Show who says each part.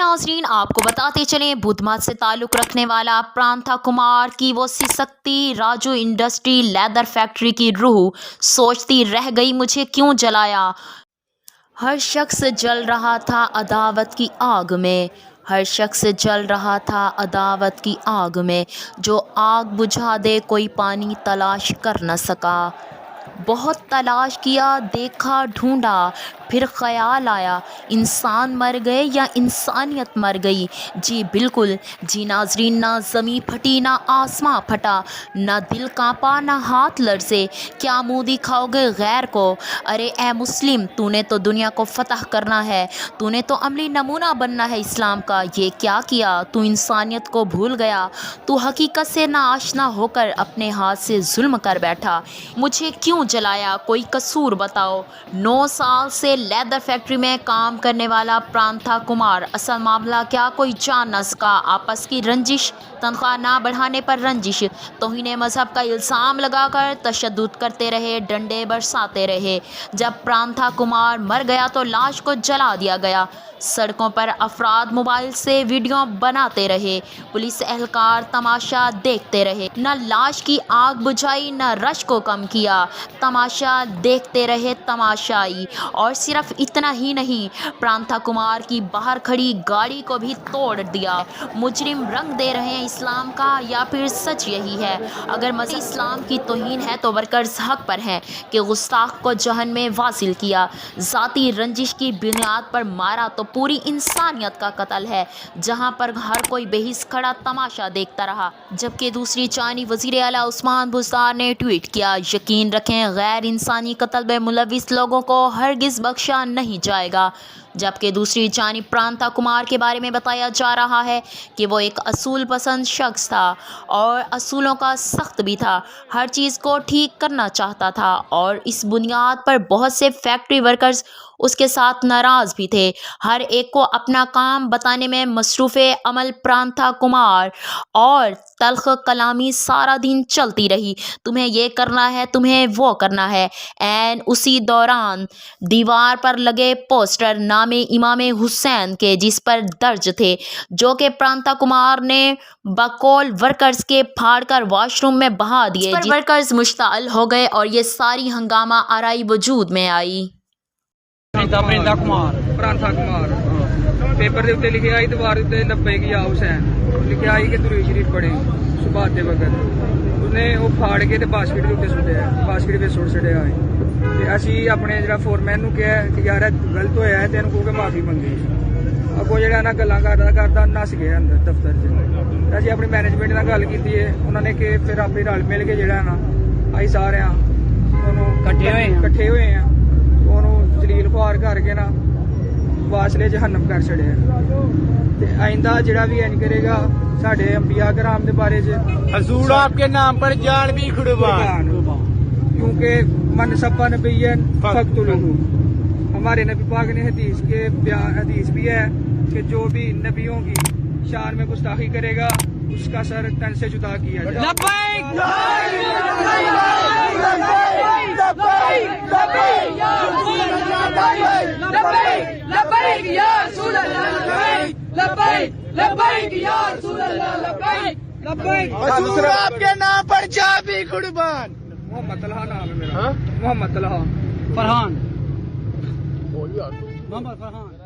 Speaker 1: नाजरीन, आपको बताते चलें, बुधमत से ताल्लुक़ रखने वाला प्रांता कुमार की वो सिसकती राजू इंडस्ट्री लेदर फैक्ट्री की रूह सोचती रह गई मुझे क्यों जलाया। हर शख्स जल रहा था अदावत की आग में, हर शख्स जल रहा था अदावत की आग में। जो आग बुझा दे कोई पानी तलाश कर न सका। बहुत तलाश किया, देखा, ढूंढा, फिर ख्याल आया इंसान मर गए या इंसानियत मर गई। जी बिल्कुल जी नाजरीन, ना ज़मीं फटी ना आसमां फटा, ना दिल कांपा ना हाथ लरसे। क्या मुँह दिखाओगे गैर को? अरे ए मुस्लिम, तूने तो दुनिया को फतह करना है, तूने तो अमली नमूना बनना है इस्लाम का। ये क्या किया? तू इंसानियत को भूल गया, तू हकीकत से नाआशना होकर अपने हाथ से जुल्म कर बैठा। मुझे क्यों जलाया? कोई कसूर बताओ। 9 साल से लेदर फैक्ट्री में काम करने वाला प्रांता कुमार, असल मामला क्या कोई जान न सका। आपस की रंजिश, तनख्वाह ना बढ़ाने पर रंजिश, तौहीन मजहब का इल्ज़ाम लगाकर तशद्दुद करते रहे, डंडे बरसाते रहे। जब प्रांता कुमार मर गया तो लाश को जला दिया गया। सड़कों पर अफराद मोबाइल से वीडियो बनाते रहे, पुलिस एहलकार तमाशा देखते रहे। न लाश की आग बुझाई न रश को कम किया, तमाशा देखते रहे तमाशाई। और सिर्फ इतना ही नहीं, प्रांता कुमार की बाहर खड़ी गाड़ी को भी तोड़ दिया। मुजरिम रंग दे रहे हैं इस्लाम का, या फिर सच यही है? अगर मज़ीद इस्लाम की तौहीन है तो वर्कर्स हक पर हैं कि गुस्ताख को जहन्नम में वासिल किया। ज़ाती रंजिश की बुनियाद पर मारा तो पूरी इंसानियत का कत्ल है, जहां पर हर कोई बेहिस खड़ा तमाशा देखता रहा। जबकि दूसरी जानिब वज़ीर आला उस्मान बुज़दार ने ट्वीट किया, यकीन रखें गैर इंसानी कत्ल में मुलविस लोगों को हरगिज़ बख्शा नहीं जाएगा। जबकि दूसरी जानिब प्रांता कुमार के बारे में बताया जा रहा है कि वो एक असूल पसंद शख्स था और असूलों का सख्त भी था, हर चीज़ को ठीक करना चाहता था। और इस बुनियाद पर बहुत से फैक्ट्री वर्कर्स उसके साथ नाराज़ भी थे। हर एक को अपना काम बताने में मसरूफ़ अमल प्रांता कुमार और तल्ख कलामी सारा दिन चलती रही। तुम्हें ये करना है, तुम्हें वो करना है। एन उसी दौरान दीवार पर लगे पोस्टर नामे इमाम हुसैन के, जिस पर दर्ज थे, जो कि प्रांता कुमार ने बकौल वर्कर्स के फाड़कर वॉशरूम में बहा दिए। जिस पर वर्कर्स मुश्ताल हो गए और ये सारी हंगामा आराई वजूद में आई।
Speaker 2: प्रांता कुमार पेपर के उत्ते लिखे आई, दीवार उत्ते लब्बैक या हुसैन लिखे आई कि दुरूद शरीफ पढ़े सुबह के वक्त। उसने वो फाड़ के बास्केट के उत्ते सुट्टिया, बास्केट में सुट छड़िया है। ते असी अपने जो फोरमैन नूं कहा कि यार गलत होया है, तेन कहो कि माफी मंगी। अगों जो ना गल्लां करदा नस गया अंदर दफ्तर च। असी अपनी मैनेजमेंट नाल गल कीती है, उन्होंने कि फिर आपे रल मिल के जो ना असीं सारे कट्ठे होए हैं, जलील खुआर करके ना वासले जहन्नम कर छड़िया। आइंदा जड़ा भी इंज करेगा साडे अंबिया कराम के बारे
Speaker 3: हजूर आपके नाम पर जान भी कुर्बान,
Speaker 2: क्योंकि मन सब्बा नबिय्यन फक्तुलहू। हमारे नबी पाक ने हदीस भी है कि जो भी नबियों की शान में गुस्ताखी करेगा उसका सर तन से जुदा किया जाएगा।
Speaker 3: हजूर आपके नाम पर जा भी कुर्बान।
Speaker 2: मोहम्मद तलहा नाम है मेरा। मोहम्मद तलहा फरहान, मोहम्मद फरहान।